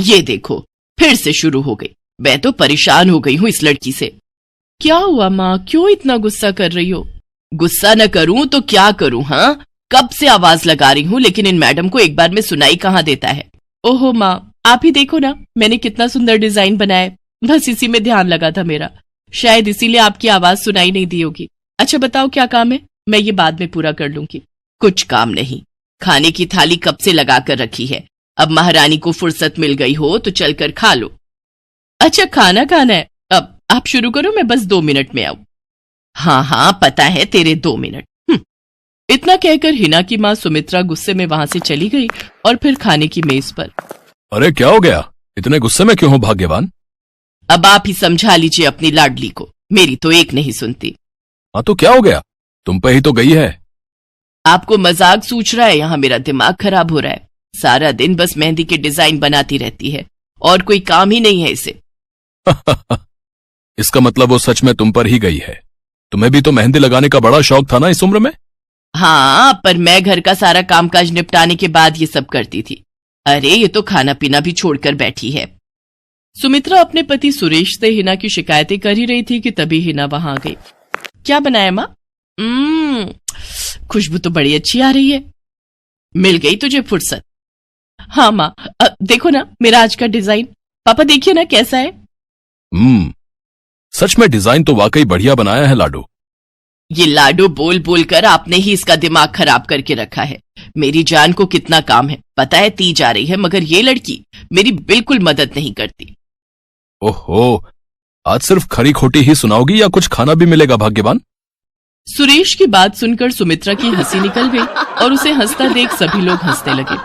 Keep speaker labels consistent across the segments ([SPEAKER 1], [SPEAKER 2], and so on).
[SPEAKER 1] ये देखो, फिर से शुरू हो गई। मैं तो परेशान हो गई हूँ इस लड़की से। क्या हुआ माँ, क्यों इतना गुस्सा कर रही हो? गुस्सा न करूं तो क्या करूं? हाँ, कब से आवाज लगा रही हूँ, लेकिन इन मैडम को एक बार में सुनाई कहाँ देता है। ओहो माँ, आप ही देखो ना, मैंने कितना सुंदर डिजाइन बनाया, बस इसी में ध्यान लगा था मेरा, शायद इसीलिए आपकी आवाज सुनाई नहीं दी होगी। अच्छा बताओ क्या काम है, मैं ये बाद में पूरा कर लूंगी। कुछ काम नहीं, खाने की थाली कब से लगा कर रखी है, अब महारानी को फुर्सत मिल गई हो तो चलकर खा लो। अच्छा खाना खाना है, अब आप शुरू करो, मैं बस 2 मिनट में आऊं। हाँ हाँ पता है तेरे 2 मिनट। इतना कहकर हिना की माँ सुमित्रा गुस्से में वहां से चली गई और फिर खाने की मेज पर।
[SPEAKER 2] अरे क्या हो गया, इतने गुस्से में क्यों हो भाग्यवान?
[SPEAKER 1] अब आप ही समझा लीजिए अपनी लाडली को, मेरी तो एक नहीं सुनती।
[SPEAKER 2] हाँ तो क्या हो गया, तुम पे ही तो गई है।
[SPEAKER 1] आपको मजाक सूझ रहा है? यहाँ मेरा दिमाग खराब हो रहा है, सारा दिन बस मेहंदी के डिजाइन बनाती रहती है और कोई काम ही नहीं है इसे।
[SPEAKER 2] इसका मतलब वो सच में तुम पर ही गई है। तुम्हें भी तो मेहंदी लगाने का बड़ा शौक था ना इस उम्र में?
[SPEAKER 1] हाँ, पर मैं घर का सारा कामकाज निपटाने के बाद ये सब करती थी। अरे ये तो खाना पीना भी छोड़कर बैठी है। सुमित्रा अपने पति सुरेश से हिना की शिकायतें कर ही रही थी कि तभी हिना वहां आ गई। क्या बनाया माँ? खुशबू तो बड़ी अच्छी आ रही है। मिल गई तुझे फुर्सत? हाँ माँ, देखो ना मेरा आज का डिजाइन, पापा देखिए ना कैसा है।
[SPEAKER 2] सच में डिजाइन तो वाकई बढ़िया बनाया है लाडू।
[SPEAKER 1] ये लाडू बोल बोल कर आपने ही इसका दिमाग खराब करके रखा है। मेरी जान को कितना काम है पता है, ती जा रही है, मगर ये लड़की मेरी बिल्कुल मदद नहीं करती।
[SPEAKER 2] ओहो, आज सिर्फ खरी खोटी ही सुनाओगी या कुछ खाना भी मिलेगा भाग्यवान?
[SPEAKER 1] सुरेश की बात सुनकर सुमित्रा की हंसी निकल गई और उसे हंसता देख सभी लोग हंसने लगे।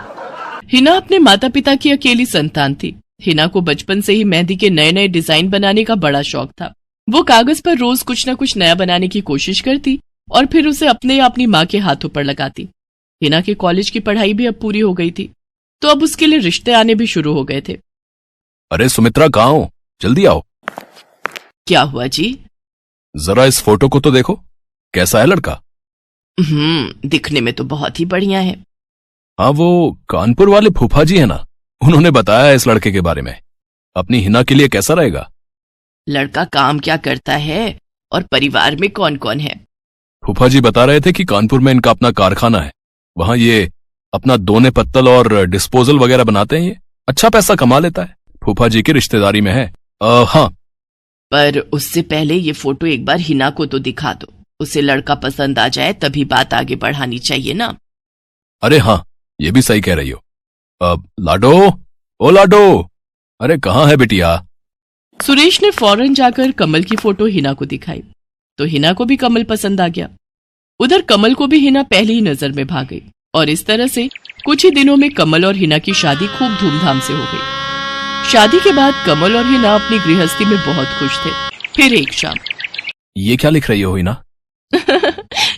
[SPEAKER 1] हिना अपने माता पिता की अकेली संतान थी। हिना को बचपन से ही मेहंदी के नए नए डिजाइन बनाने का बड़ा शौक था। वो कागज पर रोज कुछ न कुछ नया बनाने की कोशिश करती और फिर उसे अपने या अपनी माँ के हाथों पर लगाती। हिना के कॉलेज की पढ़ाई भी अब पूरी हो गई थी, तो अब उसके लिए रिश्ते आने भी शुरू हो गए थे।
[SPEAKER 2] अरे सुमित्रा कहाँ हो, जल्दी आओ।
[SPEAKER 1] क्या हुआ जी?
[SPEAKER 2] जरा इस फोटो को तो देखो, कैसा है लड़का?
[SPEAKER 1] दिखने में तो बहुत ही बढ़िया है।
[SPEAKER 2] हाँ, वो कानपुर वाले फूफा जी है ना, उन्होंने बताया इस लड़के के बारे में। अपनी हिना के लिए कैसा रहेगा?
[SPEAKER 1] लड़का काम क्या करता है और परिवार में कौन कौन है?
[SPEAKER 2] फूफा जी बता रहे थे कि कानपुर में इनका अपना कारखाना है, वहां ये अपना दोने पत्तल और डिस्पोजल वगैरह बनाते हैं। ये अच्छा पैसा कमा लेता है, फूफा जी की रिश्तेदारी में है। हाँ,
[SPEAKER 1] पर उससे पहले ये फोटो एक बार हिना को तो दिखा दो, उसे लड़का पसंद आ जाए तभी बात आगे बढ़ानी चाहिए ना।
[SPEAKER 2] अरे हाँ, ये भी सही कह रही हो। लाडो, ओ लाडो, अरे कहाँ है बिटिया?
[SPEAKER 1] सुरेश ने फौरन जाकर कमल की फोटो हिना को दिखाई तो हिना को भी कमल पसंद आ गया। उधर कमल को भी हिना पहली ही नजर में भाग गई और इस तरह से कुछ ही दिनों में कमल और हिना की शादी खूब धूमधाम से हो गई। शादी के बाद कमल और हिना अपनी गृहस्थी में बहुत खुश थे। फिर एक शाम।
[SPEAKER 2] ये क्या लिख रही हो हिना?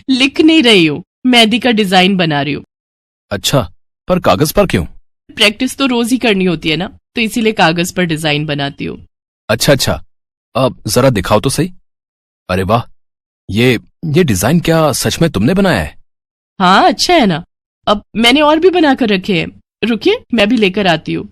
[SPEAKER 1] लिख नहीं रही हूँ, मेहंदी का डिजाइन बना रही हूँ।
[SPEAKER 2] अच्छा, पर कागज पर क्यों?
[SPEAKER 1] प्रैक्टिस तो रोज ही करनी होती है ना, तो इसीलिए कागज पर डिजाइन बनाती हूँ।
[SPEAKER 2] अच्छा, अब जरा दिखाओ तो सही। अरे वाह, ये डिजाइन क्या सच में तुमने बनाया है?
[SPEAKER 1] हाँ अच्छा है ना, अब मैंने और भी बनाकर रखे हैं, रुकिए मैं भी लेकर आती हूँ।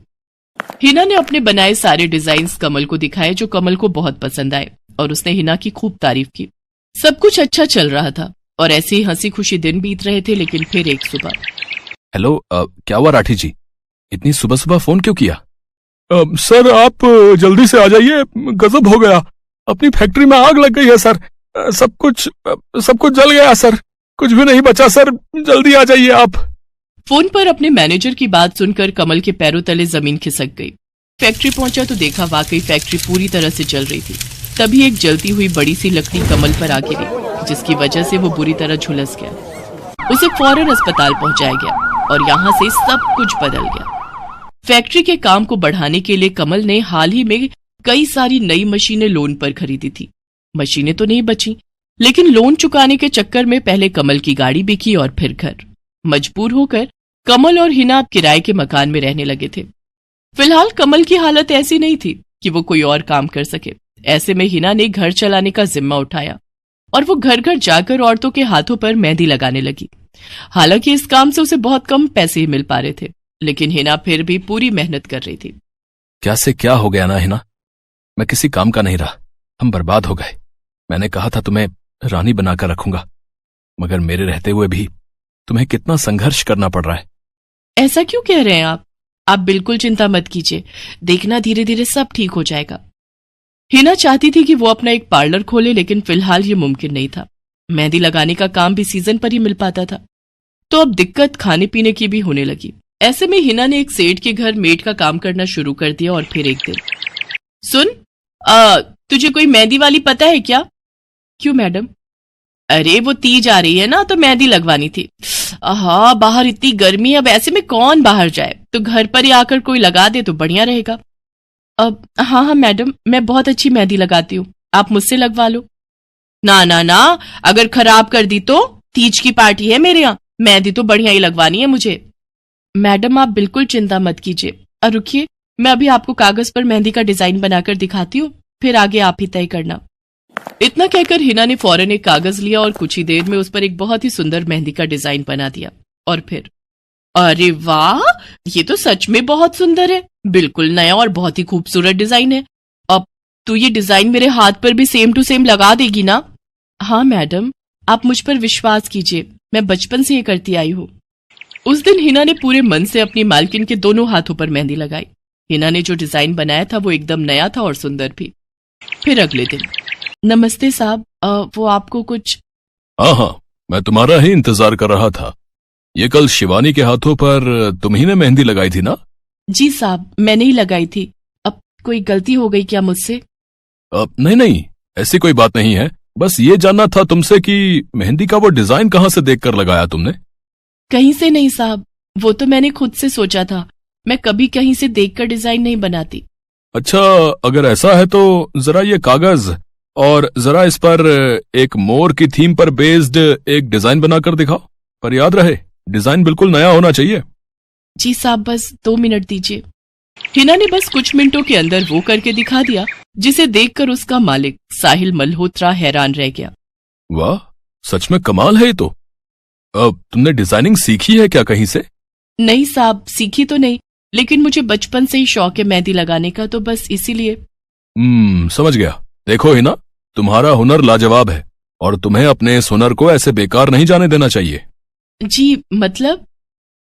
[SPEAKER 1] हिना ने अपने बनाए सारे डिजाइन्स कमल को दिखाए, जो कमल को बहुत पसंद आए और उसने हिना की खूब तारीफ की। सब कुछ अच्छा चल रहा था और ऐसे ही हंसी खुशी दिन बीत रहे थे। लेकिन फिर एक सुबह।
[SPEAKER 2] हेलो, क्या हुआ राठी जी, इतनी सुबह सुबह फोन क्यों किया? सर आप जल्दी से आ जाइए, गजब हो गया, अपनी फैक्ट्री में आग लग गई है सर, सब कुछ जल गया सर, कुछ भी नहीं बचा सर, जल्दी आ जाइए आप।
[SPEAKER 1] फोन पर अपने मैनेजर की बात सुनकर कमल के पैरों तले जमीन खिसक गई। फैक्ट्री पहुंचा तो देखा वाकई फैक्ट्री पूरी तरह से जल रही थी। तभी एक जलती हुई बड़ी सी लकड़ी कमल पर आ गिरी, जिसकी वजह से वो बुरी तरह झुलस गया। उसे फौरन अस्पताल पहुंचाया गया और यहाँ से सब कुछ बदल गया। फैक्ट्री के काम को बढ़ाने के लिए कमल ने हाल ही में कई सारी नई मशीनें लोन पर खरीदी थी। मशीनें तो नहीं बची, लेकिन लोन चुकाने के चक्कर में पहले कमल की गाड़ी बिकी और फिर घर। मजबूर होकर कमल और हिना अब किराए के मकान में रहने लगे थे। फिलहाल कमल की हालत ऐसी नहीं थी कि वो कोई और काम कर सके। ऐसे में हिना ने घर चलाने का जिम्मा उठाया और वो घर घर जाकर औरतों के हाथों पर मेहंदी लगाने लगी। हालांकि इस काम से उसे बहुत कम पैसे ही मिल पा रहे थे, लेकिन हिना फिर भी पूरी मेहनत कर रही थी।
[SPEAKER 2] क्या से क्या हो गया ना हिना, मैं किसी काम का नहीं रहा, हम बर्बाद हो गए। मैंने कहा था तुम्हें रानी बनाकर रखूंगा, मगर मेरे रहते हुए भी तुम्हें कितना संघर्ष करना पड़ रहा है।
[SPEAKER 1] ऐसा क्यों कह रहे हैं आप बिल्कुल चिंता मत कीजिए, देखना धीरे धीरे सब ठीक हो जाएगा। हिना चाहती थी कि वो अपना एक पार्लर खोले, लेकिन फिलहाल ये मुमकिन नहीं था। मेहंदी लगाने का काम भी सीजन पर ही मिल पाता था, तो अब दिक्कत खाने पीने की भी होने लगी। ऐसे में हिना ने एक सेठ के घर मेड का काम करना शुरू कर दिया। और फिर एक दिन, सुन, तुझे कोई मेहंदी वाली पता है क्या? क्यों मैडम? अरे वो तीज आ रही है ना, तो मेहंदी लगवानी थी। हाँ, बाहर इतनी गर्मी है, अब ऐसे में कौन बाहर जाए, तो घर पर ही आकर कोई लगा दे तो बढ़िया रहेगा। अब हाँ मैडम, मैं बहुत अच्छी मेहंदी लगाती हूँ, आप मुझसे लगवा लो। ना ना ना, अगर खराब कर दी तो? तीज की पार्टी है मेरे यहाँ, मेहंदी तो बढ़िया ही लगवानी है मुझे। मैडम आप बिल्कुल चिंता मत कीजिए, और रुकिए, मैं अभी आपको कागज पर मेहंदी का डिजाइन बनाकर दिखाती हूँ, फिर आगे आप ही तय करना। इतना कहकर हिना ने फौरन एक कागज लिया और कुछ ही देर में उस पर एक बहुत ही सुंदर मेहंदी का डिजाइन बना दिया। और फिर, अरे वाह, ये तो सच में बहुत सुंदर है, बिल्कुल नया और बहुत ही खूबसूरत डिजाइन है। अब तू ये डिजाइन मेरे हाथ पर भी सेम टू सेम लगा देगी ना? हाँ मैडम, आप मुझ पर विश्वास कीजिए, मैं बचपन से ये करती आई हूँ। उस दिन हिना ने पूरे मन से अपनी मालकिन के दोनों हाथों पर मेहंदी लगाई। हिना ने जो डिजाइन बनाया था वो एकदम नया था और सुंदर भी। फिर अगले दिन, नमस्ते साहब, वो आपको कुछ?
[SPEAKER 2] हाँ, मैं तुम्हारा ही इंतजार कर रहा था। ये कल शिवानी के हाथों पर तुम ही ने मेहंदी लगाई थी ना?
[SPEAKER 1] जी साहब, मैंने ही लगाई थी। अब कोई गलती हो गई क्या मुझसे?
[SPEAKER 2] नहीं, ऐसी कोई बात नहीं है, बस ये जानना था तुमसे कि मेहंदी का वो डिजाइन कहाँ से देखकर लगाया तुमने?
[SPEAKER 1] कहीं से नहीं साहब, वो तो मैंने खुद से सोचा था, मैं कभी कहीं से देखकर डिजाइन नहीं बनाती।
[SPEAKER 2] अच्छा, अगर ऐसा है तो जरा ये कागज और जरा इस पर एक मोर की थीम पर बेस्ड एक डिजाइन बनाकर दिखाओ, पर याद रहे डिजाइन बिल्कुल नया होना चाहिए।
[SPEAKER 1] जी साहब, बस 2 मिनट दीजिए। हिना ने बस कुछ मिनटों के अंदर वो करके दिखा दिया, जिसे देखकर उसका मालिक साहिल मल्होत्रा हैरान रह गया।
[SPEAKER 2] वाह, सच में कमाल है ये तो। अब तुमने डिजाइनिंग सीखी है क्या कहीं से?
[SPEAKER 1] नहीं साहब, सीखी तो नहीं, लेकिन मुझे बचपन से ही शौक है मेहंदी लगाने का, तो बस इसीलिए।
[SPEAKER 2] समझ गया। देखो हिना, तुम्हारा हुनर लाजवाब है और तुम्हें अपने इस हुनर को ऐसे बेकार नहीं जाने देना चाहिए।
[SPEAKER 1] जी मतलब?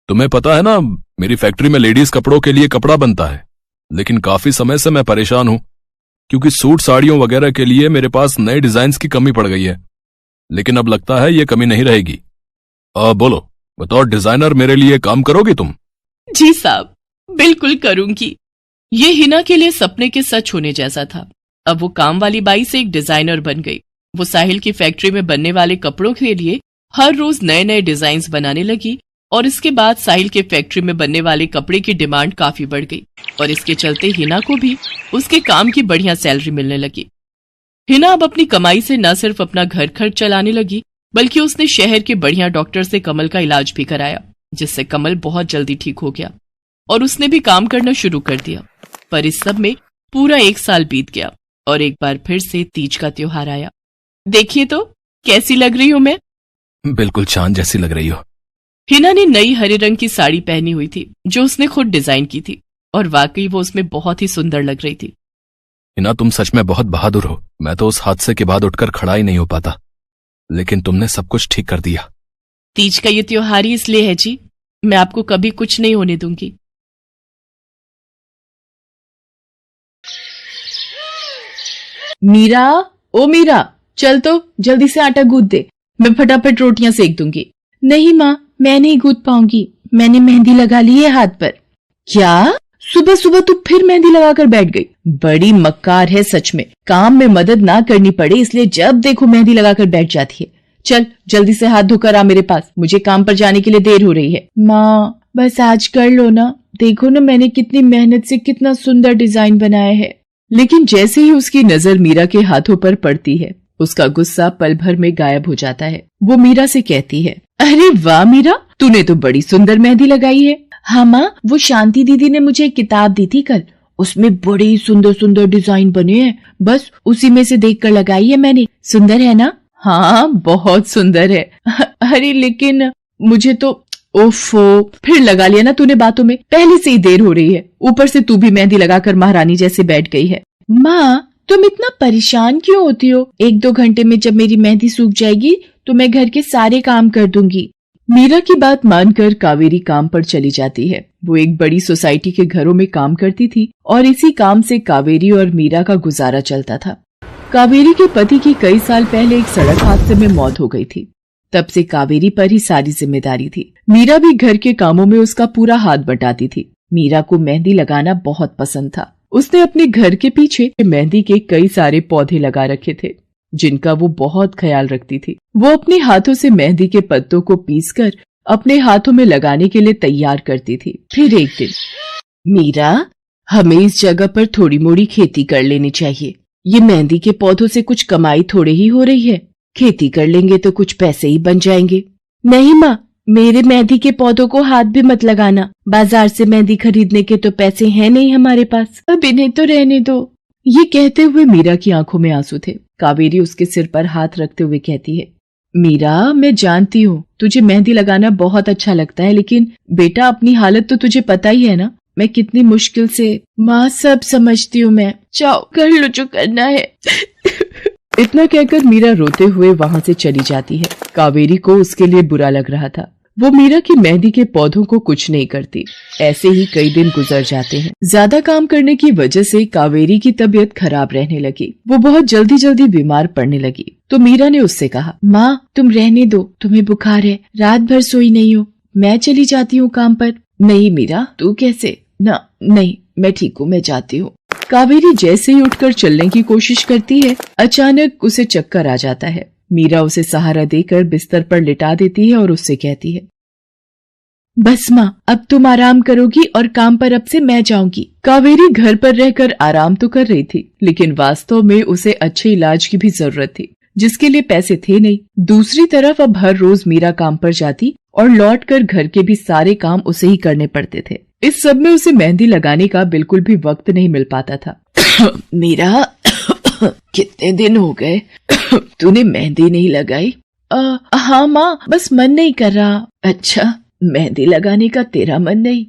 [SPEAKER 2] तुम्हें पता है ना, मेरी फैक्ट्री में लेडीज कपड़ों के लिए कपड़ा बनता है, लेकिन काफी समय से मैं परेशान हूं, क्योंकि सूट साड़ियों वगैरह के लिए मेरे पास नए डिजाइन की कमी पड़ गई है। लेकिन अब लगता है ये कमी नहीं रहेगी। बोलो, बतौर डिजाइनर मेरे लिए काम करोगी तुम?
[SPEAKER 1] जी साहब, बिल्कुल करूंगी। ये हिना के लिए सपने के सच होने जैसा था। अब वो काम वाली बाई से एक डिजाइनर बन गई। वो साहिल की फैक्ट्री में बनने वाले कपड़ों के लिए हर रोज नए नए डिजाइन बनाने लगी, और इसके बाद साहिल के फैक्ट्री में बनने वाले कपड़े की डिमांड काफी बढ़ गई, और इसके चलते हिना को भी उसके काम की बढ़िया सैलरी मिलने लगी। हिना अब अपनी कमाई से न सिर्फ अपना घर खर्च चलाने लगी, बल्कि उसने शहर के बढ़िया डॉक्टर से कमल का इलाज भी कराया, जिससे कमल बहुत जल्दी ठीक हो गया और उसने भी काम करना शुरू कर दिया। पर इस सब में पूरा 1 साल बीत गया और एक बार फिर से तीज का त्योहार आया। देखिए तो कैसी लग रही हूं मैं?
[SPEAKER 2] बिल्कुल चांद जैसी लग रही हो।
[SPEAKER 1] हिना ने नई हरे रंग की साड़ी पहनी हुई थी, जो उसने खुद डिजाइन की थी, और वाकई वो उसमें बहुत ही सुंदर लग रही थी।
[SPEAKER 2] हिना, तुम सच में बहुत बहादुर हो। मैं तो उस हादसे के बाद उठकर खड़ा ही नहीं हो पाता, लेकिन तुमने सब कुछ ठीक कर दिया।
[SPEAKER 1] तीज का ये त्योहार ही इसलिए है जी, मैं आपको कभी कुछ नहीं होने दूंगी। मीरा, ओ मीरा, चल तो जल्दी से आटा गूंथ दे, मैं फटाफट रोटियां सेक दूंगी। नहीं माँ, मैं नहीं गूंथ पाऊंगी, मैंने मेहंदी लगा ली है हाथ पर। क्या? सुबह सुबह तू फिर मेहंदी लगाकर बैठ गई? बड़ी मक्कार है सच में, काम में मदद ना करनी पड़े इसलिए जब देखो मेहंदी लगाकर बैठ जाती है। चल जल्दी से हाथ धोकर आ मेरे पास, मुझे काम पर जाने के लिए देर हो रही है। माँ बस आज कर लो ना, देखो ना मैंने कितनी मेहनत से कितना सुंदर डिजाइन बनाया है। लेकिन जैसे ही उसकी नजर मीरा के हाथों पर पड़ती है, उसका गुस्सा पल भर में गायब हो जाता है। वो मीरा से कहती है, अरे वाह मीरा, तूने तो बड़ी सुंदर मेहंदी लगाई है। हाँ माँ, वो शांति दीदी ने मुझे एक किताब दी थी कल, उसमें बड़े सुंदर सुंदर डिजाइन बने हैं, बस उसी में से देखकर लगाई है मैंने। सुंदर है ना? हाँ बहुत सुंदर है। अरे लेकिन मुझे तो ओफो, फिर लगा लिया ना तूने बातों में। पहले से ही देर हो रही है, ऊपर से तू भी मेहंदी लगाकर महारानी जैसे बैठ गई है। माँ, तुम इतना परेशान क्यों होती हो? 1-2 घंटे में जब मेरी मेहंदी सूख जाएगी तो मैं घर के सारे काम कर दूंगी। मीरा की बात मानकर कावेरी काम पर चली जाती है। वो एक बड़ी सोसाइटी के घरों में काम करती थी और इसी काम से कावेरी और मीरा का गुजारा चलता था। कावेरी के पति की कई साल पहले एक सड़क हादसे में मौत हो गई थी। तब से कावेरी पर ही सारी जिम्मेदारी थी। मीरा भी घर के कामों में उसका पूरा हाथ बटाती थी। मीरा को मेहंदी लगाना बहुत पसंद था। उसने अपने घर के पीछे मेहंदी के कई सारे पौधे लगा रखे थे, जिनका वो बहुत ख्याल रखती थी। वो अपने हाथों से मेहंदी के पत्तों को पीसकर अपने हाथों में लगाने के लिए तैयार करती थी। फिर एक दिन, मीरा, हमें इस जगह पर थोड़ी मोड़ी खेती कर लेनी चाहिए। ये मेहंदी के पौधों से कुछ कमाई थोड़ी ही हो रही है। खेती कर लेंगे तो कुछ पैसे ही बन जाएंगे। नहीं माँ, मेरे मेहंदी के पौधों को हाथ भी मत लगाना। बाजार से मेहंदी खरीदने के तो पैसे हैं नहीं हमारे पास। अब इन्हें तो रहने दो। ये कहते हुए मीरा की आंखों में आंसू थे। कावेरी उसके सिर पर हाथ रखते हुए कहती है, मीरा, मैं जानती हूँ तुझे मेहंदी लगाना बहुत अच्छा लगता है, लेकिन बेटा अपनी हालत तो तुझे पता ही है ना। मैं कितनी मुश्किल से। माँ, सब समझती हूँ मैं। जाओ, कर लो जो करना है। इतना कहकर मीरा रोते हुए वहाँ से चली जाती है। कावेरी को उसके लिए बुरा लग रहा था। वो मीरा की मेहंदी के पौधों को कुछ नहीं करती। ऐसे ही कई दिन गुजर जाते हैं। ज्यादा काम करने की वजह से कावेरी की तबीयत खराब रहने लगी। वो बहुत जल्दी जल्दी बीमार पड़ने लगी। तो मीरा ने उससे कहा, माँ, तुम रहने दो, तुम्हें बुखार है, रात भर सोई नहीं हो, मैं चली जाती हूँ काम पर। नहीं मीरा, तू कैसे? ना, नहीं, मैं ठीक हूँ, मैं जाती हूँ। कावेरी जैसे ही उठकर चलने की कोशिश करती है, अचानक उसे चक्कर आ जाता है। मीरा उसे सहारा देकर बिस्तर पर लिटा देती है और उससे कहती है, बस माँ, अब तुम आराम करोगी और काम पर अब से मैं जाऊंगी। कावेरी घर पर रहकर आराम तो कर रही थी, लेकिन वास्तव में उसे अच्छे इलाज की भी जरूरत थी, जिसके लिए पैसे थे नहीं। दूसरी तरफ अब हर रोज मीरा काम पर जाती और लौटकर घर के भी सारे काम उसे ही करने पड़ते थे। इस सब में उसे मेहंदी लगाने का बिल्कुल भी वक्त नहीं मिल पाता था। मीरा, कितने दिन हो गए तूने मेहंदी नहीं लगाई? हाँ माँ, बस मन नहीं कर रहा। अच्छा, मेहंदी लगाने का तेरा मन नहीं?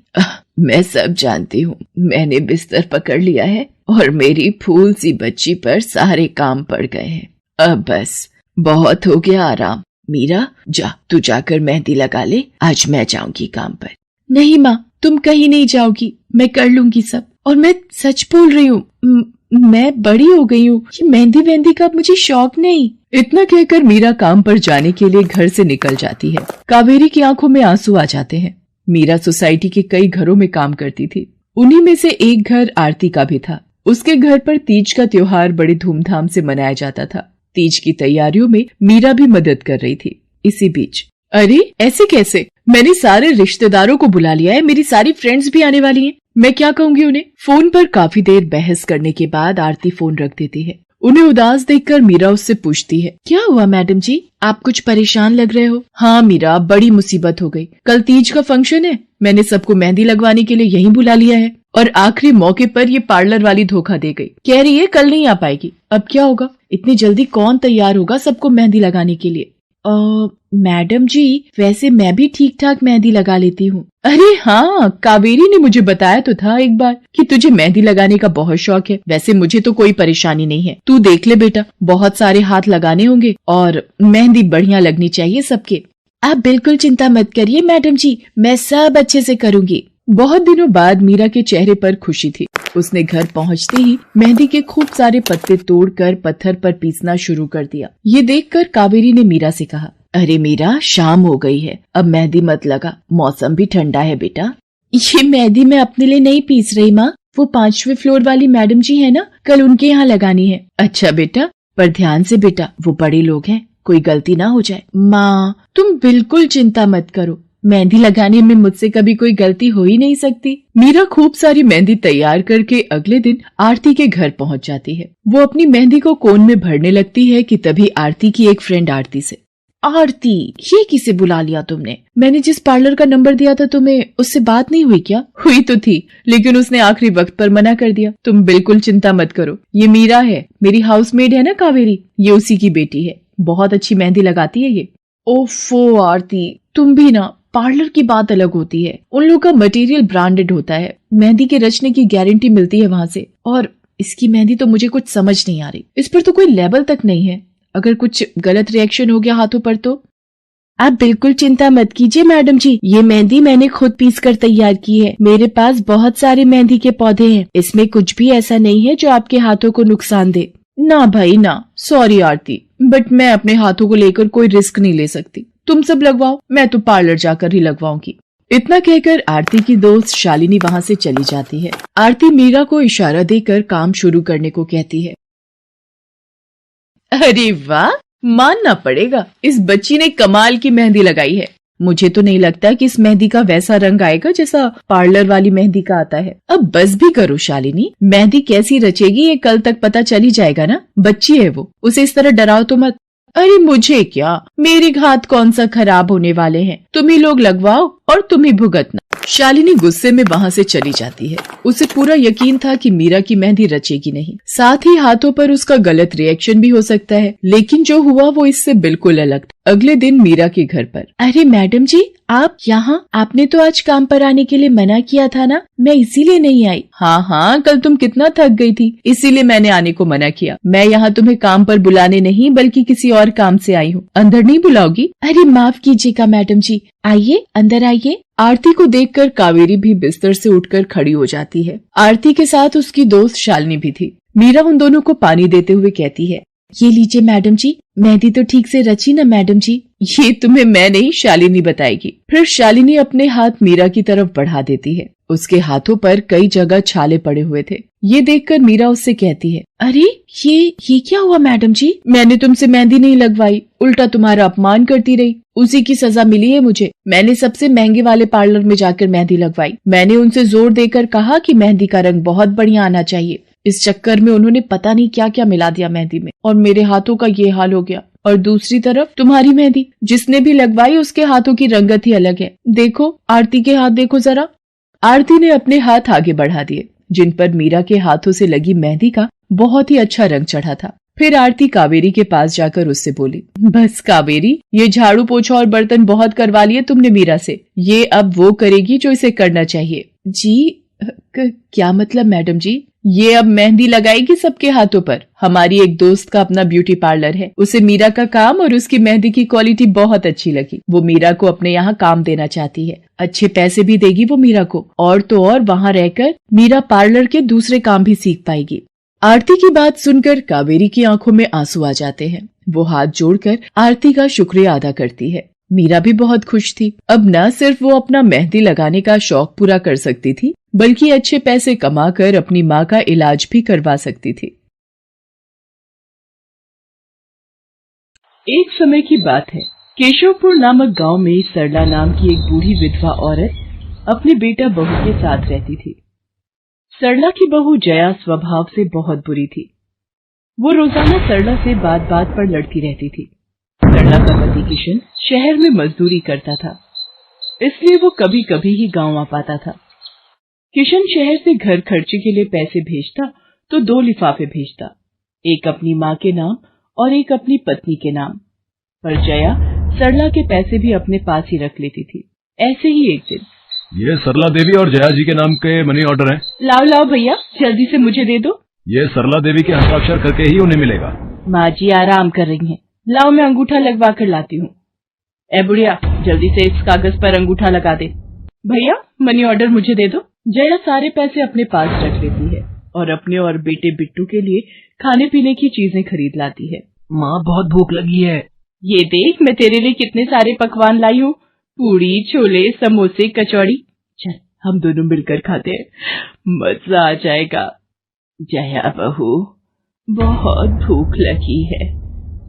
[SPEAKER 1] मैं सब जानती हूँ। मैंने बिस्तर पकड़ लिया है और मेरी फूल सी बच्ची पर सारे काम पड़ गए हैं। अब बस बहुत हो गया आराम। मीरा, जा, तू जाकर मेहंदी लगा ले, आज मैं जाऊंगी काम पर। नहीं माँ, तुम कहीं नहीं जाओगी, मैं कर लूंगी सब। और मैं सच बोल रही हूँ, मैं बड़ी हो गई हूँ, ये मेहंदी वेहंदी का मुझे शौक नहीं। इतना कहकर मीरा काम पर जाने के लिए घर से निकल जाती है। कावेरी की आंखों में आंसू आ जाते हैं। मीरा सोसाइटी के कई घरों में काम करती थी। उन्हीं में से एक घर आरती का भी था। उसके घर पर तीज का त्योहार बड़ी धूमधाम से मनाया जाता था। तीज की तैयारियों में मीरा भी मदद कर रही थी। इसी बीच, अरे ऐसे कैसे? मैंने सारे रिश्तेदारों को बुला लिया है, मेरी सारी फ्रेंड्स भी आने वाली हैं। मैं क्या कहूँगी उन्हें? फोन पर काफी देर बहस करने के बाद आरती फोन रख देती है। उन्हें उदास देखकर मीरा उससे पूछती है, क्या हुआ मैडम जी, आप कुछ परेशान लग रहे हो? हाँ मीरा, बड़ी मुसीबत हो गई। कल तीज का फंक्शन है, मैंने सबको मेहंदी लगवाने के लिए यहीं बुला लिया है और आखिरी मौके पर ये पार्लर वाली धोखा दे गई। कह रही है कल नहीं आ पाएगी। अब क्या होगा? इतनी जल्दी कौन तैयार होगा सबको मेहंदी लगाने के लिए? मैडम जी, वैसे मैं भी ठीक ठाक मेहंदी लगा लेती हूँ। अरे हाँ, कावेरी ने मुझे बताया तो था एक बार कि तुझे मेहंदी लगाने का बहुत शौक है। वैसे मुझे तो कोई परेशानी नहीं है। तू देख ले बेटा, बहुत सारे हाथ लगाने होंगे और मेहंदी बढ़िया लगनी चाहिए सबके। आप बिल्कुल चिंता मत करिए मैडम जी, मैं सब अच्छे से करूँगी। बहुत दिनों बाद मीरा के चेहरे पर खुशी थी। उसने घर पहुंचते ही मेहंदी के खूब सारे पत्ते तोड़कर पत्थर पर पीसना शुरू कर दिया। ये देखकर कावेरी ने मीरा से कहा, अरे मीरा, शाम हो गई है, अब मेहंदी मत लगा, मौसम भी ठंडा है बेटा। ये मेहंदी मैं अपने लिए नहीं पीस रही माँ, वो 5वें फ्लोर वाली मैडम जी है ना, कल उनके यहाँ लगानी है। अच्छा बेटा, पर ध्यान से बेटा, वो बड़े लोग हैं, कोई गलती ना हो जाए। माँ, तुम बिल्कुल चिंता मत करो, मेहंदी लगाने में मुझसे कभी कोई गलती हो ही नहीं सकती। मीरा खूब सारी मेहंदी तैयार करके अगले दिन आरती के घर पहुंच जाती है। वो अपनी मेहंदी को कोन में भरने लगती है कि तभी आरती की एक फ्रेंड आरती से, आरती, ये किसे बुला लिया तुमने? मैंने जिस पार्लर का नंबर दिया था तुम्हें, उससे बात नहीं हुई क्या? हुई तो थी, लेकिन उसने आखिरी वक्त पर मना कर दिया। तुम बिल्कुल चिंता मत करो, ये मीरा है, मेरी हाउसमेड है ना कावेरी, ये उसी की बेटी है, बहुत अच्छी मेहंदी लगाती है ये। ओफो आरती, तुम भी ना, पार्लर की बात अलग होती है, उन लोगों का मटेरियल ब्रांडेड होता है, मेहंदी के रचने की गारंटी मिलती है वहां से। और इसकी मेहंदी तो मुझे कुछ समझ नहीं आ रही, इस पर तो कोई लेबल तक नहीं है। अगर कुछ गलत रिएक्शन हो गया हाथों पर तो। आप बिल्कुल चिंता मत कीजिए मैडम जी, ये मेहंदी मैंने खुद पीस कर तैयार की है। मेरे पास बहुत सारे मेहंदी के पौधे हैं, इसमें कुछ भी ऐसा नहीं है जो आपके हाथों को नुकसान दे। ना भाई ना, सॉरी आरती, बट मैं अपने हाथों को लेकर कोई रिस्क नहीं ले सकती। तुम सब लगवाओ, मैं तो पार्लर जाकर ही लगवाऊंगी। इतना कहकर आरती की दोस्त शालिनी वहाँ से चली जाती है। आरती मीरा को इशारा देकर काम शुरू करने को कहती है। अरे वाह, मानना पड़ेगा, इस बच्ची ने कमाल की मेहंदी लगाई है। मुझे तो नहीं लगता कि इस मेहंदी का वैसा रंग आएगा जैसा पार्लर वाली मेहंदी का आता है। अब बस भी करो शालिनी, मेहंदी कैसी रचेगी ये कल तक पता चल ही जाएगा ना। बच्ची है वो, उसे इस तरह डराओ तो मत। अरे मुझे क्या, मेरे हाथ कौन सा खराब होने वाले हैं, तुम ही लोग लगवाओ और तुम ही भुगतना। शालिनी गुस्से में वहाँ से चली जाती है। उसे पूरा यकीन था कि मीरा की मेहंदी रचेगी नहीं, साथ ही हाथों पर उसका गलत रिएक्शन भी हो सकता है, लेकिन जो हुआ वो इससे बिल्कुल अलग था। अगले दिन मीरा के घर पर। अरे मैडम जी, आप यहाँ? आपने तो आज काम पर आने के लिए मना किया था ना, मैं इसीलिए नहीं आई। हाँ, कल तुम कितना थक गई थी, इसीलिए मैंने आने को मना किया। मैं यहाँ तुम्हें काम पर बुलाने नहीं बल्कि किसी और काम से आई हूँ। अंदर नहीं बुलाओगी? अरे माफ कीजिएगा मैडम जी, आइए अंदर आइए। आरती को देखकर कावेरी भी बिस्तर से उठकर खड़ी हो जाती है। आरती के साथ उसकी दोस्त शालिनी भी थी। मीरा उन दोनों को पानी देते हुए कहती है, ये लीजिए मैडम जी, मेहंदी तो ठीक से रची ना मैडम जी? ये तुम्हें मैं नहीं शालिनी बताएगी। फिर शालिनी अपने हाथ मीरा की तरफ बढ़ा देती है। उसके हाथों पर कई जगह छाले पड़े हुए थे। ये देखकर मीरा उससे कहती है, अरे ये क्या हुआ मैडम जी? मैंने तुमसे मेहंदी नहीं लगवाई, उल्टा तुम्हारा अपमान करती रही, उसी की सजा मिली है मुझे। मैंने सबसे महंगे वाले पार्लर में जाकर मेहंदी लगवाई। मैंने उनसे जोर देकर कहा कि मेहंदी का रंग बहुत बढ़िया आना चाहिए। इस चक्कर में उन्होंने पता नहीं क्या क्या मिला दिया मेहंदी में, और मेरे हाथों का ये हाल हो गया। और दूसरी तरफ तुम्हारी मेहंदी, जिसने भी लगवाई उसके हाथों की रंगत ही अलग है। देखो आरती के हाथ देखो जरा। आरती ने अपने हाथ आगे बढ़ा दिए, जिन पर मीरा के हाथों से लगी मेहंदी का बहुत ही अच्छा रंग चढ़ा था। फिर आरती कावेरी के पास जाकर उससे बोली, बस कावेरी, ये झाड़ू पोछा और बर्तन बहुत करवा लिए तुमने मीरा से, ये अब वो करेगी जो इसे करना चाहिए। जी क्या मतलब मैडम जी? ये अब मेहंदी लगाएगी सबके हाथों पर। हमारी एक दोस्त का अपना ब्यूटी पार्लर है, उसे मीरा का काम और उसकी मेहंदी की क्वालिटी बहुत अच्छी लगी। वो मीरा को अपने यहाँ काम देना चाहती है, अच्छे पैसे भी देगी वो मीरा को, और तो और वहाँ रहकर मीरा पार्लर के दूसरे काम भी सीख पाएगी। आरती की बात सुनकर कावेरी की आंखों में आंसू आ जाते हैं। वो हाथ जोड़कर आरती का शुक्रिया अदा करती है। मीरा भी बहुत खुश थी। अब न सिर्फ वो अपना मेहंदी लगाने का शौक पूरा कर सकती थी, बल्कि अच्छे पैसे कमाकर अपनी माँ का इलाज भी करवा सकती थी। एक समय की बात है, केशवपुर नामक गांव में सरला नाम की एक बूढ़ी विधवा औरत अपने बेटा बहू के साथ रहती थी। सरला की बहू जया स्वभाव से बहुत बुरी थी। वो रोजाना सरला से बात बात पर लड़ती रहती थी। सरला का पति किशन शहर में मजदूरी करता था, इसलिए वो कभी कभी ही गांव आ पाता था। किशन शहर से घर खर्चे के लिए पैसे भेजता तो 2 लिफाफे भेजता, एक अपनी माँ के नाम और एक अपनी पत्नी के नाम। पर जया सरला के पैसे भी अपने पास ही रख लेती थी। ऐसे ही एक दिन,
[SPEAKER 2] ये सरला देवी और जया जी के नाम के मनी ऑर्डर हैं।
[SPEAKER 1] लाओ भैया, जल्दी से मुझे दे दो।
[SPEAKER 2] ये सरला देवी के हस्ताक्षर करके ही उन्हें मिलेगा।
[SPEAKER 1] माँ जी आराम कर रही हैं, लाओ मैं अंगूठा लगवा कर लाती हूँ। ए बुढ़िया, जल्दी से इस कागज पर अंगूठा लगा दे। भैया मनी ऑर्डर मुझे दे दो। जया सारे पैसे अपने पास रख लेती है और अपने और बेटे बिट्टू के लिए खाने पीने की चीजें खरीद लाती है।
[SPEAKER 2] माँ बहुत भूख लगी है।
[SPEAKER 1] ये देख मैं तेरे लिए कितने सारे पकवान लाई हूँ, पूड़ी, छोले, समोसे, कचौड़ी। चल हम दोनों मिलकर खाते हैं, मजा आ जाएगा। जया बहू, बहुत भूख लगी है,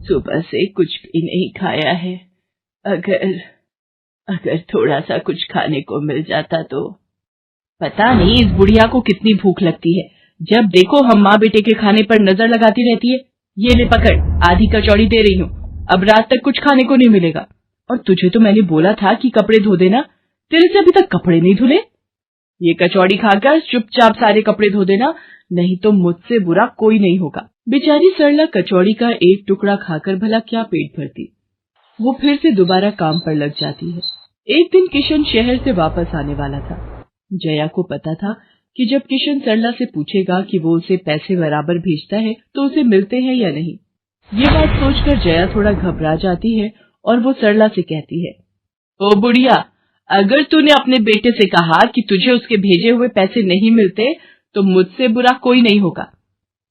[SPEAKER 1] सुबह से कुछ भी नहीं खाया है। अगर थोड़ा सा कुछ खाने को मिल जाता तो। पता नहीं इस बुढ़िया को कितनी भूख लगती है, जब देखो हम माँ बेटे के खाने पर नजर लगाती रहती है। ये ले पकड़, आधी कचौड़ी दे रही हूँ, अब रात तक कुछ खाने को नहीं मिलेगा। और तुझे तो मैंने बोला था कि कपड़े धो देना, तेरे से अभी तक कपड़े नहीं धुले। ये कचौड़ी खाकर चुपचाप सारे कपड़े धो देना, नहीं तो मुझसे बुरा कोई नहीं होगा। बेचारी सरला कचौड़ी का एक टुकड़ा खाकर भला क्या पेट भरती। वो फिर से दोबारा काम पर लग जाती है। एक दिन किशन शहर से वापस आने वाला था। जया को पता था कि जब किशन सरला से पूछेगा कि वो उसे पैसे बराबर भेजता है तो उसे मिलते हैं या नहीं। ये बात सोचकर जया थोड़ा घबरा जाती है और वो सरला से कहती है, ओ बुढ़िया, अगर तूने अपने बेटे से कहा कि तुझे उसके भेजे हुए पैसे नहीं मिलते तो मुझसे बुरा कोई नहीं होगा।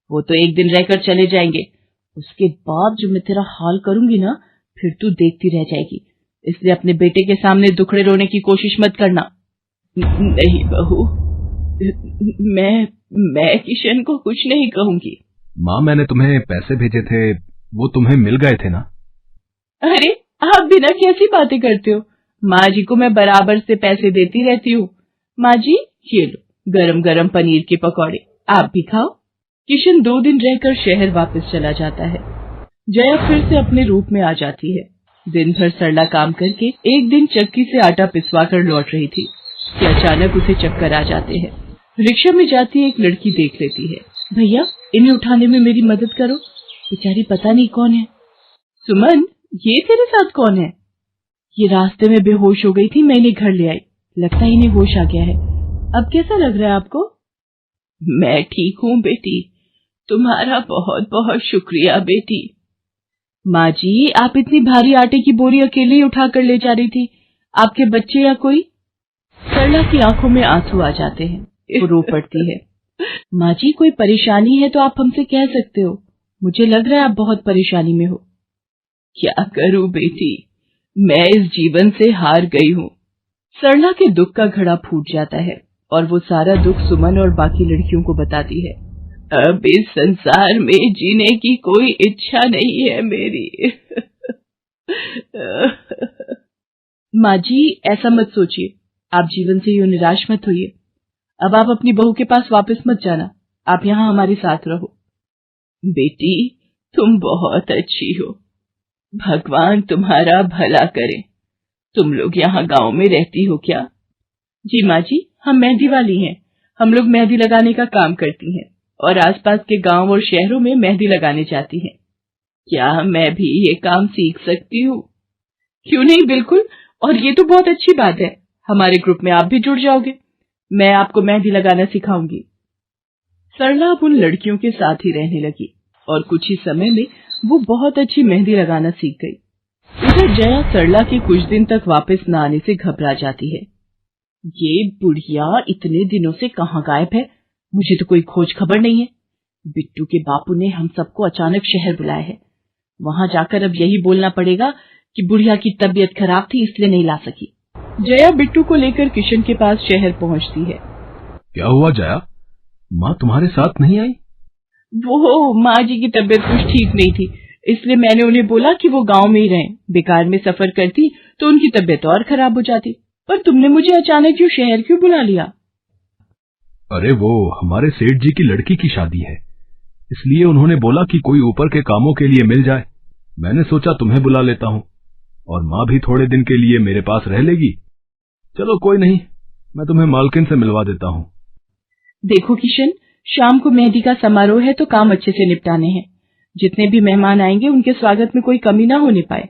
[SPEAKER 1] वो तो एक दिन रहकर चले जाएंगे, उसके बाद जो मैं तेरा हाल करूंगी ना, फिर तू देखती रह जाएगी। इसलिए अपने बेटे के सामने दुखड़े रोने की कोशिश मत करना। नहीं बहू, मैं किशन को कुछ नहीं कहूंगी।
[SPEAKER 2] माँ, मैंने तुम्हें पैसे भेजे थे, वो तुम्हें मिल गए थे ना?
[SPEAKER 1] अरे आप बिना कैसी बातें करते हो? माँ जी को मैं बराबर से पैसे देती रहती हूँ। माँ जी, ये लो गरम गरम पनीर के पकौड़े, आप भी खाओ। किशन 2 दिन रहकर शहर वापस चला जाता है। जया फिर से अपने रूप में आ जाती है। दिन भर सरला काम करके एक दिन चक्की से आटा पिसवा कर लौट रही थी कि अचानक उसे चक्कर आ जाते हैं। रिक्शा में जाती एक लड़की देख लेती है। भैया, इन्हें उठाने में मेरी मदद करो, बेचारी पता नहीं कौन है। सुमन, ये तेरे साथ कौन है? ये रास्ते में बेहोश हो गई थी, मैं इन्हें घर ले आई, लगता है इन्हें होश आ गया है। अब कैसा लग रहा है आपको? मैं ठीक हूँ बेटी, तुम्हारा बहुत बहुत शुक्रिया बेटी। माँ जी, आप इतनी भारी आटे की बोरी अकेले ही उठा कर ले जा रही थी, आपके बच्चे या कोई? सरला की आंखों में आंसू आ जाते हैं, वो रो पड़ती है। माँ जी, कोई परेशानी है तो आप हमसे कह सकते हो, मुझे लग रहा है आप बहुत परेशानी में हो। क्या करूं बेटी, मैं इस जीवन से हार गई हूँ। सरला के दुख का घड़ा फूट जाता है और वो सारा दुख सुमन और बाकी लड़कियों को बताती है। अब इस संसार में जीने की कोई इच्छा नहीं है मेरी। माँ जी, ऐसा मत सोचिए, आप जीवन से यूं निराश मत होइए। अब आप अपनी बहू के पास वापस मत जाना, आप यहाँ हमारे साथ रहो। बेटी, तुम बहुत अच्छी हो, भगवान तुम्हारा भला करे। तुम लोग यहाँ गांव में रहती हो क्या? जी माँ जी, हम मेहंदी वाली हैं। हम लोग मेहंदी लगाने का काम करती हैं और आसपास के गांव और शहरों में मेहंदी लगाने जाती हैं। क्या मैं भी ये काम सीख सकती हूँ? क्यों नहीं, बिल्कुल, और ये तो बहुत अच्छी बात है। हमारे ग्रुप में आप भी जुड़ जाओगे, मैं आपको मेहंदी लगाना सिखाऊंगी। सरला अब उन लड़कियों के साथ ही रहने लगी और कुछ ही समय में वो बहुत अच्छी मेहंदी लगाना सीख गई। इधर जया सरला के कुछ दिन तक वापस न आने से घबरा जाती है। ये बुढ़िया इतने दिनों से कहाँ गायब है, मुझे तो कोई खोज खबर नहीं है। बिट्टू के बापू ने हम सबको अचानक शहर बुलाया है, वहां जाकर अब यही बोलना पड़ेगा कि बुढ़िया की तबीयत खराब थी इसलिए नहीं ला सकी। जया बिट्टू को लेकर किशन के पास शहर पहुंचती है।
[SPEAKER 2] क्या हुआ जया, माँ तुम्हारे साथ नहीं आई?
[SPEAKER 1] वो माँ जी की तबीयत कुछ ठीक नहीं थी, इसलिए मैंने उन्हें बोला कि वो गांव में ही रहें। बेकार में सफर करती तो उनकी तबीयत और खराब हो जाती। पर तुमने मुझे अचानक क्यों शहर क्यों बुला लिया?
[SPEAKER 2] अरे वो हमारे सेठ जी की लड़की की शादी है, इसलिए उन्होंने बोला कि कोई ऊपर के कामों के लिए मिल जाए। मैंने सोचा तुम्हें बुला लेता हूँ, और माँ भी थोड़े दिन के लिए मेरे पास रह लेगी। चलो कोई नहीं, मैं तुम्हें मालकिन से मिलवा देता हूँ।
[SPEAKER 1] देखो किशन, शाम को मेहंदी का समारोह है तो काम अच्छे से निपटाने हैं। जितने भी मेहमान आएंगे उनके स्वागत में कोई कमी ना होने पाए।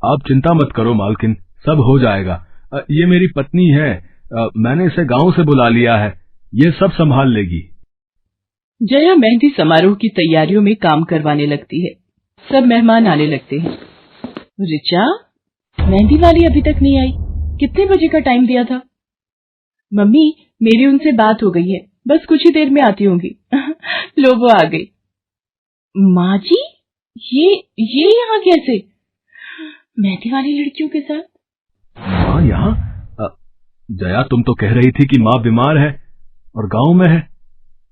[SPEAKER 2] आप चिंता मत करो मालकिन, सब हो जाएगा। ये मेरी पत्नी है, मैंने इसे गांव से बुला लिया है, ये सब संभाल लेगी।
[SPEAKER 1] जया मेहंदी समारोह की तैयारियों में काम करवाने लगती है। सब मेहमान आने लगते हैं। रिचा, मेहंदी वाली अभी तक नहीं आई, कितने बजे का टाइम दिया था? मम्मी, मेरी उनसे बात हो गई है, बस कुछ ही देर में आती होंगी। लो वो आ गई। माँ जी, ये यहाँ कैसे? मेहंदी वाली लड़कियों के साथ?
[SPEAKER 2] माँ यहाँ? जया, तुम तो कह रही थी कि माँ बीमार है और गांव में है,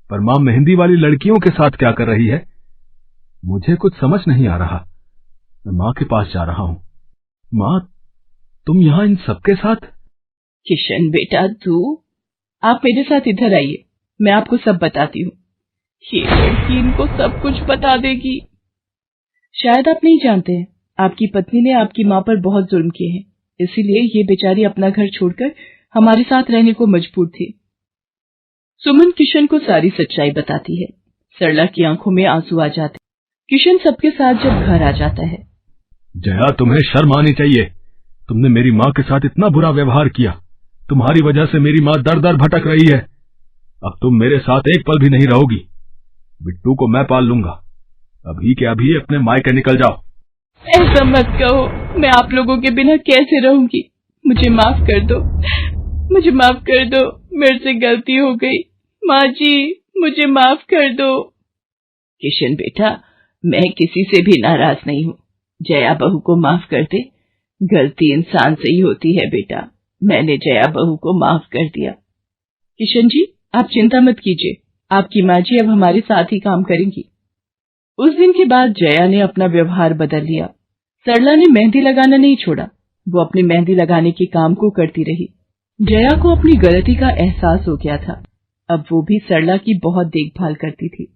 [SPEAKER 2] पर माँ मेहंदी वाली लड़कियों के साथ क्या कर रही है? मुझे कुछ समझ नहीं आ रहा। मैं माँ के पास जा रहा हूँ। माँ, तुम यहाँ इन सबके साथ?
[SPEAKER 1] किशन बेटा, आप मेरे साथ इधर आइए, मैं आपको सब बताती हूँ। ये लड़की इनको सब कुछ बता देगी। शायद आप नहीं जानते हैं, आपकी पत्नी ने आपकी माँ पर बहुत जुल्म किए हैं, इसीलिए ये बेचारी अपना घर छोड़कर हमारे साथ रहने को मजबूर थी। सुमन किशन को सारी सच्चाई बताती है। सरला की आंखों में आंसू आ जाते। किशन सबके साथ जब घर आ जाता है।
[SPEAKER 2] जया, तुम्हें शर्म आनी चाहिए। तुमने मेरी माँ के साथ इतना बुरा व्यवहार किया। तुम्हारी वजह से मेरी माँ दर दर भटक रही है। अब तुम मेरे साथ एक पल भी नहीं रहोगी। बिट्टू को मैं पाल लूंगा। अभी के अभी अपने मायके निकल जाओ।
[SPEAKER 1] ऐसा मत कहो, मैं आप लोगों के बिना कैसे रहूंगी। मुझे माफ कर दो, मुझे माफ कर दो, मेरे से गलती हो गई। माँ जी मुझे माफ कर दो। किशन बेटा, मैं किसी से भी नाराज नहीं हूँ। जया बहू को माफ कर दे। गलती इंसान से ही होती है बेटा। मैंने जया बहू को माफ कर दिया। किशन जी आप चिंता मत कीजिए, आपकी माँ जी अब हमारे साथ ही काम करेंगी। उस दिन के बाद जया ने अपना व्यवहार बदल लिया। सरला ने मेहंदी लगाना नहीं छोड़ा, वो अपनी मेहंदी लगाने के काम को करती रही। जया को अपनी गलती का एहसास हो गया था। अब वो भी सरला की बहुत देखभाल करती थी।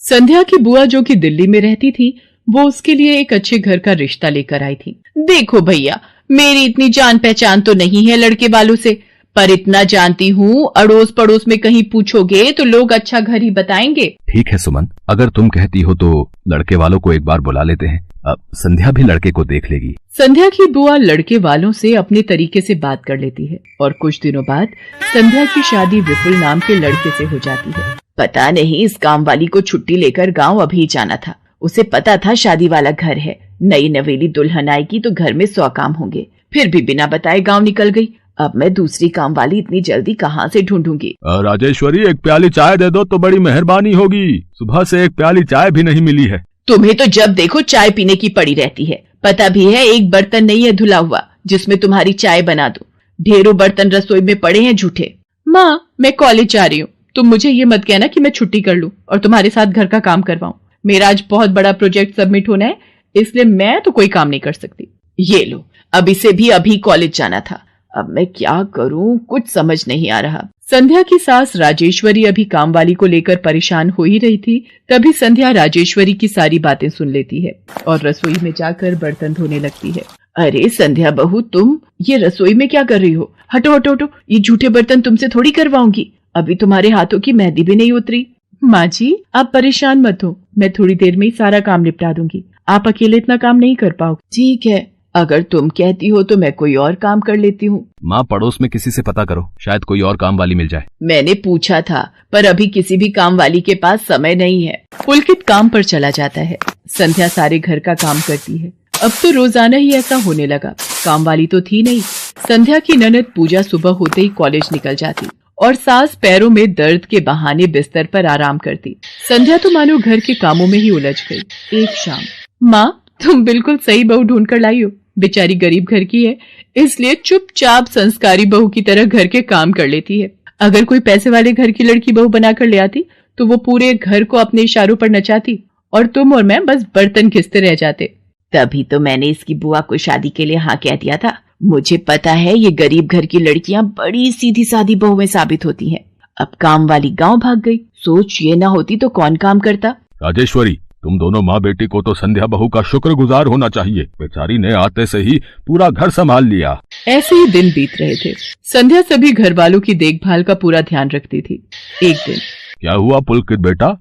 [SPEAKER 1] संध्या की बुआ जो कि दिल्ली में रहती थी, वो उसके लिए एक अच्छे घर का रिश्ता लेकर आई थी। देखो भैया, मेरी इतनी जान पहचान तो नहीं है लड़के वालों से, पर इतना जानती हूँ अड़ोस पड़ोस में कहीं पूछोगे तो लोग अच्छा घर ही बताएंगे।
[SPEAKER 3] ठीक है सुमन, अगर तुम कहती हो तो लड़के वालों को एक बार बुला लेते हैं। अब संध्या भी लड़के को देख लेगी।
[SPEAKER 1] संध्या की बुआ लड़के वालों से अपने तरीके से बात कर लेती है और कुछ दिनों बाद संध्या की शादी विपुल नाम के लड़के से हो जाती है। पता नहीं इस काम वाली को छुट्टी लेकर गांव अभी जाना था। उसे पता था शादी वाला घर है, नई नवेली दुल्हन आएगी तो घर में 100 काम होंगे, फिर भी बिना बताए गांव निकल गई। अब मैं दूसरी काम वाली इतनी जल्दी कहाँ से ढूंढूंगी।
[SPEAKER 2] राजेश्वरी, एक प्याली चाय दे दो तो बड़ी मेहरबानी होगी। सुबह से एक प्याली चाय भी नहीं मिली है।
[SPEAKER 1] तुम्हें तो जब देखो चाय पीने की पड़ी रहती है। पता भी है एक बर्तन नहीं है धुला हुआ जिसमें तुम्हारी चाय बना दूं। ढेरों बर्तन रसोई में पड़े हैं झूठे। माँ मैं कॉलेज जा रही हूँ, तुम मुझे ये मत कहना कि मैं छुट्टी कर लूं और तुम्हारे साथ घर का काम करवाऊं। मेरा आज बहुत बड़ा प्रोजेक्ट सबमिट होना है, इसलिए मैं तो कोई काम नहीं कर सकती। ये लो, अब इसे भी अभी कॉलेज जाना था। अब मैं क्या करूं, कुछ समझ नहीं आ रहा। संध्या की सास राजेश्वरी अभी काम वाली को लेकर परेशान हो ही रही थी। तभी संध्या राजेश्वरी की सारी बातें सुन लेती है और रसोई में जाकर बर्तन धोने लगती है। अरे संध्या बहू, तुम ये रसोई में क्या कर रही हो? हटो हटो हटो, ये झूठे बर्तन तुमसे थोड़ी करवाऊंगी। अभी तुम्हारे हाथों की मेहंदी भी नहीं उतरी। माँ जी आप परेशान मत हो, मैं थोड़ी देर में ही सारा काम निपटा दूंगी। आप अकेले इतना काम नहीं कर पाओगे। ठीक है, अगर तुम कहती हो तो मैं कोई और काम कर लेती हूँ।
[SPEAKER 3] माँ पड़ोस में किसी से पता करो, शायद कोई और काम वाली मिल जाए।
[SPEAKER 1] मैंने पूछा था पर अभी किसी भी काम वाली के पास समय नहीं है। पुलकित काम पर चला जाता है। संध्या सारे घर का काम करती है। अब तो रोजाना ही ऐसा होने लगा। काम वाली तो थी नहीं। संध्या की ननद पूजा सुबह होते ही कॉलेज निकल जाती और सास पैरों में दर्द के बहाने बिस्तर पर आराम करती। संध्या तो मानो घर के कामों में ही उलझ गई। एक शाम, माँ तुम बिल्कुल सही बहू ढूंढ कर लाई हो। बेचारी गरीब घर की है, इसलिए चुपचाप संस्कारी बहू की तरह घर के काम कर लेती है। अगर कोई पैसे वाले घर की लड़की बहू बनाकर ले आती तो वो पूरे घर को अपने इशारों पर नचाती और तुम और मैं बस बर्तन घिसते रह जाते। तभी तो मैंने इसकी बुआ को शादी के लिए हाँ कह दिया था। मुझे पता है ये गरीब घर की लड़कियां बड़ी सीधी सादी बहुएं साबित होती हैं। अब काम वाली गांव भाग गई। सोच ये ना होती तो कौन काम करता।
[SPEAKER 2] राजेश्वरी, तुम दोनों माँ बेटी को तो संध्या बहू का शुक्रगुजार होना चाहिए। बेचारी ने आते से ही पूरा घर संभाल लिया।
[SPEAKER 1] ऐसे ही दिन बीत रहे थे। संध्या सभी घर वालों की देखभाल का पूरा ध्यान रखती थी। एक दिन,
[SPEAKER 2] क्या हुआ पुलकित बेटा,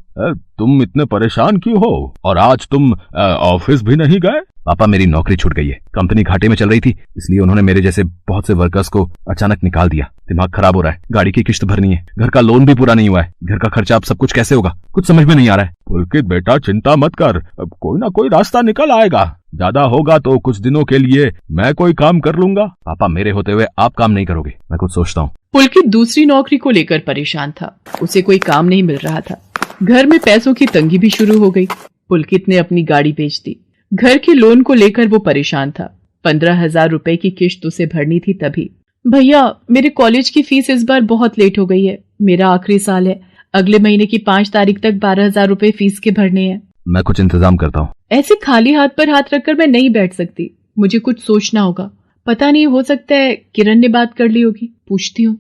[SPEAKER 2] तुम इतने परेशान क्यों हो? और आज तुम ऑफिस भी नहीं गए?
[SPEAKER 3] पापा मेरी नौकरी छूट गई है। कंपनी घाटे में चल रही थी, इसलिए उन्होंने मेरे जैसे बहुत से वर्कर्स को अचानक निकाल दिया। दिमाग खराब हो रहा है, गाड़ी की किश्त भरनी है, घर का लोन भी पूरा नहीं हुआ है। घर का खर्चा अब सब कुछ कैसे होगा, कुछ समझ में नहीं आ रहा है।
[SPEAKER 2] पुलकित बेटा चिंता मत कर, अब कोई ना कोई रास्ता निकल आएगा। ज्यादा होगा तो कुछ दिनों के लिए मैं कोई काम कर लूंगा।
[SPEAKER 3] पापा मेरे होते हुए आप काम नहीं करोगे, मैं कुछ सोचता हूँ।
[SPEAKER 1] पुलकित दूसरी नौकरी को लेकर परेशान था। उसे कोई काम नहीं मिल रहा था। घर में पैसों की तंगी भी शुरू हो गई। पुलकित ने अपनी गाड़ी बेच दी। घर के लोन को लेकर वो परेशान था। 15,000 रुपए की किश्त उसे भरनी थी। तभी, भैया मेरे कॉलेज की फीस इस बार बहुत लेट हो गई है। मेरा आखिरी साल है, अगले महीने की 5 तारीख तक 12,000 रुपए फीस के भरने हैं।
[SPEAKER 3] मैं कुछ इंतजाम करता हूँ।
[SPEAKER 1] ऐसे खाली हाथ पर हाथ रखकर मैं नहीं बैठ सकती, मुझे कुछ सोचना होगा। पता नहीं, हो सकता है किरण ने बात कर ली होगी, पूछती हूँ।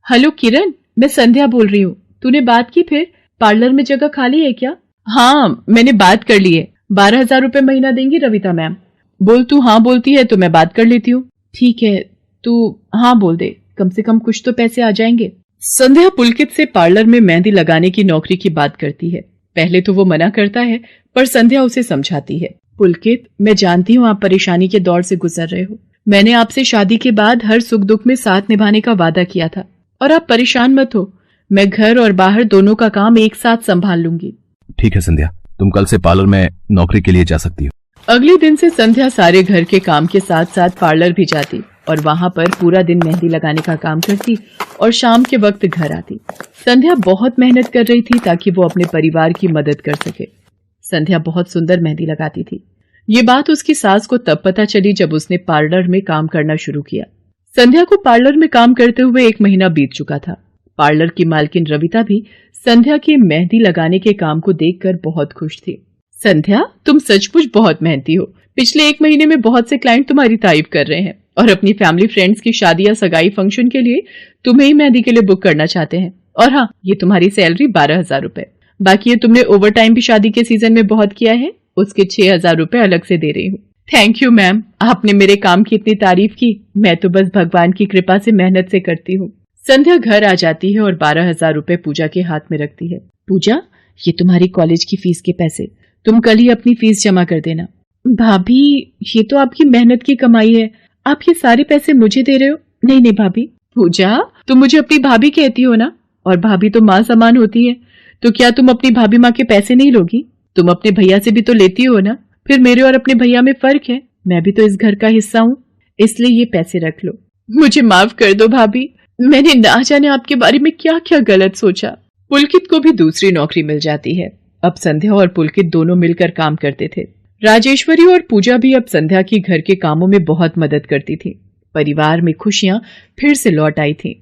[SPEAKER 1] हेलो किरण, मैं संध्या बोल रही हूँ। तूने बात की फिर? पार्लर में जगह खाली है क्या? हाँ मैंने बात कर ली है। 12,000 रुपए महीना देंगी रविता मैम। बोल, तू हाँ बोलती है तो मैं बात कर लेती हूँ। ठीक है, तू हाँ बोल दे, कम से कम कुछ तो पैसे आ जाएंगे। संध्या पुलकित से पार्लर में मेहंदी लगाने की नौकरी की बात करती है। पहले तो वो मना करता है, पर संध्या उसे समझाती है। पुलकित, मैं जानती हूँ आप परेशानी के दौर से गुजर रहे हो। मैंने आपसे शादी के बाद हर सुख दुख में साथ निभाने का वादा किया था और आप परेशान मत हो, मैं घर और बाहर दोनों का काम एक साथ संभाल लूंगी।
[SPEAKER 3] ठीक है संध्या, तुम कल से पार्लर में नौकरी के लिए जा सकती हो।
[SPEAKER 1] अगले दिन से संध्या सारे घर के काम के साथ साथ पार्लर भी जाती और वहां पर पूरा दिन मेहंदी लगाने का काम करती और शाम के वक्त घर आती। संध्या बहुत मेहनत कर रही थी ताकि वो अपने परिवार की मदद कर सके। संध्या बहुत सुंदर मेहंदी लगाती थी। ये बात उसकी सास को तब पता चली जब उसने पार्लर में काम करना शुरू किया। संध्या को पार्लर में काम करते हुए 1 महीना बीत चुका था। पार्लर की मालकिन रविता भी संध्या के मेहंदी लगाने के काम को देखकर बहुत खुश थी। संध्या, तुम सचमुच बहुत मेहनती हो। पिछले 1 महीने में बहुत से क्लाइंट तुम्हारी तारीफ कर रहे हैं और अपनी फैमिली फ्रेंड्स की शादी या सगाई फंक्शन के लिए तुम्हें ही मेहंदी के लिए बुक करना चाहते हैं। और हाँ, ये तुम्हारी सैलरी 12,000 रुपए। बाकी ये तुमने ओवर टाइम भी शादी के सीजन में बहुत किया है, उसके 6,000 रुपए अलग से दे रही हूँ। थैंक यू मैम, आपने मेरे काम की इतनी तारीफ की। मैं तो बस भगवान की कृपा से मेहनत से करती हूँ। संध्या घर आ जाती है और 12,000 रुपए पूजा के हाथ में रखती है। पूजा, ये तुम्हारी कॉलेज की फीस के पैसे, तुम कल ही अपनी फीस जमा कर देना। भाभी, ये तो आपकी मेहनत की कमाई है, आप ये सारे पैसे मुझे दे रहे हो? नहीं नहीं भाभी। पूजा, तुम मुझे अपनी भाभी कहती हो ना, और भाभी तो माँ समान होती है, तो क्या तुम अपनी भाभी माँ के पैसे नहीं लोगी? तुम अपने भैया से भी तो लेती हो ना। फिर मेरे और अपने भैया में फर्क है, मैं भी तो इस घर का हिस्सा हूँ, इसलिए ये पैसे रख लो। मुझे माफ कर दो भाभी, मैंने ना जाने आपके बारे में क्या क्या गलत सोचा। पुलकित को भी दूसरी नौकरी मिल जाती है। अब संध्या और पुलकित दोनों मिलकर काम करते थे। राजेश्वरी और पूजा भी अब संध्या की घर के कामों में बहुत मदद करती थी। परिवार में खुशियां फिर से लौट आई थी।